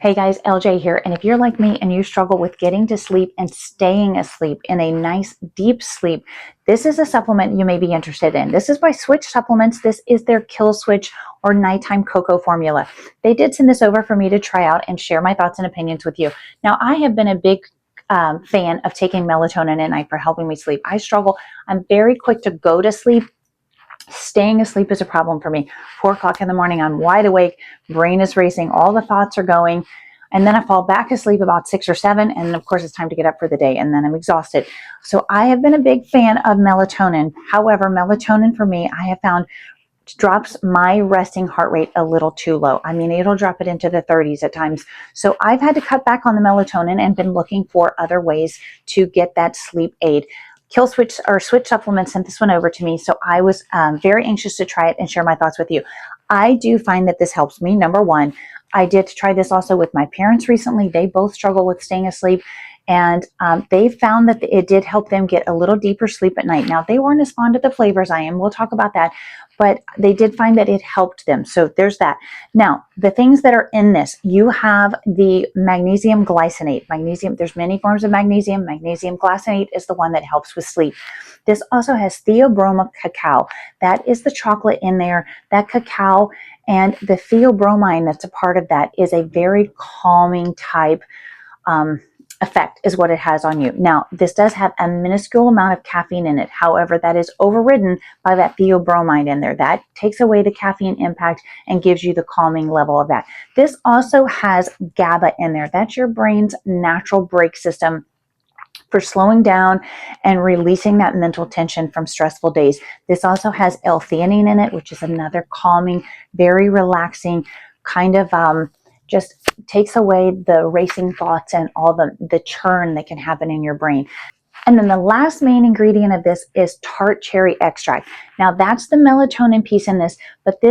Hey guys, LJ here, and if you're like me and you struggle with getting to sleep and staying asleep in a nice deep sleep, this is a supplement you may be interested in. This is by Switch Supplements. This is their KillSwitch or nighttime cocoa formula. They did send this over for me to try out and share my thoughts and opinions with you. Now, I have been a big fan of taking melatonin at night for helping me sleep. I struggle. I'm very quick to go to sleep. Staying asleep is a problem for me. 4 o'clock in the morning, I'm wide awake, brain is racing, all the thoughts are going, and then I fall back asleep about 6 or 7, and of course it's time to get up for the day, and then I'm exhausted. So I have been a big fan of melatonin. However, melatonin for me, I have found drops my resting heart rate a little too low. I mean, it'll drop it into the 30s at times. So I've had to cut back on the melatonin and been looking for other ways to get that sleep aid. KillSwitch or Switch Supplements sent this one over to me, so I was very anxious to try it and share my thoughts with you. I do find that this helps me. Number one, I did try this also with my parents recently. They both struggle with staying asleep, and they found that it did help them get a little deeper sleep at night. Now, they weren't as fond of the flavors I am. We'll talk about that, but they did find that it helped them. So there's that. Now, the things that are in this, you have the magnesium glycinate. Magnesium, there's many forms of magnesium. Magnesium glycinate is the one that helps with sleep. This also has Theobroma cacao. That is the chocolate in there. That cacao and the Theobromine that's a part of that is a very calming type effect is what it has on you. Now, this does have a minuscule amount of caffeine in it. However, that is overridden by that theobromine in there. That takes away the caffeine impact and gives you the calming level of that. This also has GABA in there. That's your brain's natural brake system for slowing down and releasing that mental tension from stressful days. This also has L-Theanine in it, which is another calming, very relaxing kind of just takes away the racing thoughts and all the churn that can happen in your brain. And then the last main ingredient of this is tart cherry extract. Now that's the melatonin piece in this, but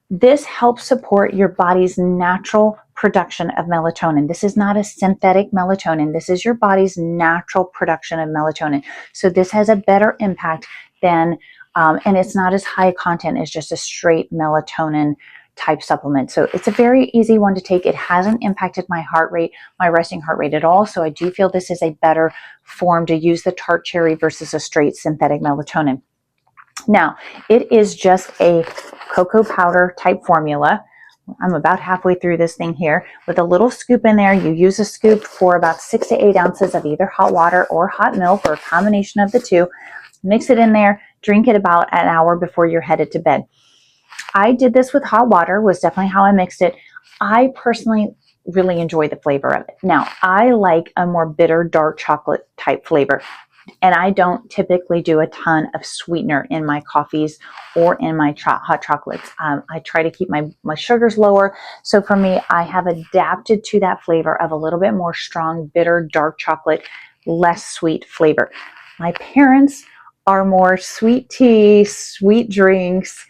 this helps support your body's natural production of melatonin. This is not a synthetic melatonin. This is your body's natural production of melatonin. So this has a better impact than, and it's not as high content as just a straight melatonin type supplement. So it's a very easy one to take. It hasn't impacted my heart rate, my resting heart rate at all. So I do feel this is a better form to use the tart cherry versus a straight synthetic melatonin. Now, it is just a cocoa powder type formula. I'm about halfway through this thing here with a little scoop in there. You use a scoop for about 6 to 8 ounces of either hot water or hot milk or a combination of the two. Mix it in there, drink it about an hour before you're headed to bed. I did this with hot water, was definitely how I mixed it. I personally really enjoy the flavor of it. Now, I like a more bitter, dark chocolate type flavor, and I don't typically do a ton of sweetener in my coffees or in my hot chocolates. I try to keep my sugars lower. So for me, I have adapted to that flavor of a little bit more strong, bitter, dark chocolate, less sweet flavor. My parents are more sweet tea, sweet drinks,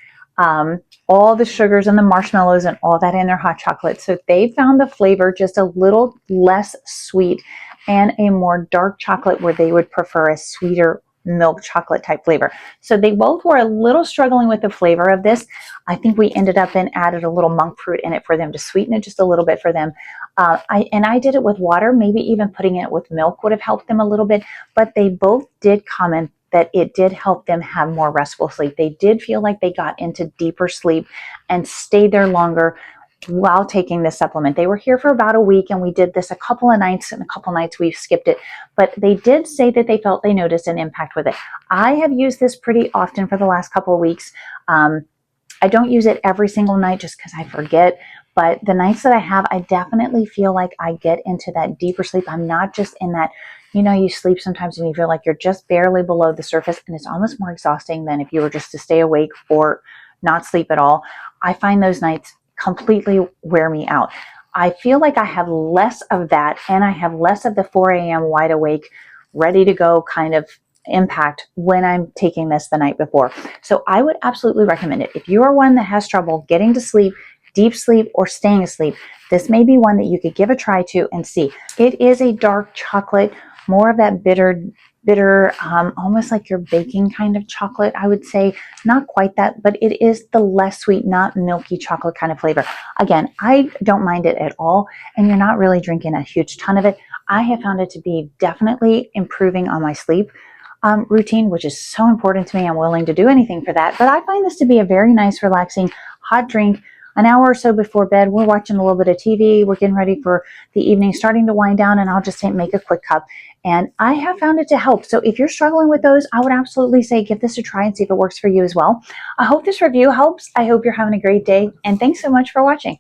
all the sugars and the marshmallows and all that in their hot chocolate. So they found the flavor just a little less sweet and a more dark chocolate where they would prefer a sweeter milk chocolate type flavor. So they both were a little struggling with the flavor of this. I think we ended up and added a little monk fruit in it for them to sweeten it just a little bit for them. I did it with water, maybe even putting it with milk would have helped them a little bit, but they both did comment that it did help them have more restful sleep. They did feel like they got into deeper sleep and stayed there longer while taking this supplement. They were here for about a week and we did this a couple of nights, and a couple nights we skipped it, but they did say that they felt they noticed an impact with it. I have used this pretty often for the last couple of weeks. I don't use it every single night just because I forget, but the nights that I have, I definitely feel like I get into that deeper sleep. I'm not just in that, you sleep sometimes and you feel like you're just barely below the surface, and it's almost more exhausting than if you were just to stay awake or not sleep at all. I find those nights completely wear me out. I feel like I have less of that, and I have less of the 4 a.m. wide awake, ready to go kind of impact when I'm taking this the night before. So I would absolutely recommend it. If you are one that has trouble getting to sleep, deep sleep, or staying asleep, this may be one that you could give a try to and see. It is a dark chocolate, more of that bitter bitter, almost like you're baking kind of chocolate, I would say. Not quite that, but it is the less sweet, not milky chocolate kind of flavor. Again, I don't mind it at all, and you're not really drinking a huge ton of it. I have found it to be definitely improving on my sleep routine, which is so important to me. I'm willing to do anything for that. But I find this to be a very nice, relaxing, hot drink. An hour or so before bed, we're watching a little bit of TV. We're getting ready for the evening, starting to wind down, and I'll just make a quick cup. And I have found it to help. So if you're struggling with those, I would absolutely say give this a try and see if it works for you as well. I hope this review helps. I hope you're having a great day. And thanks so much for watching.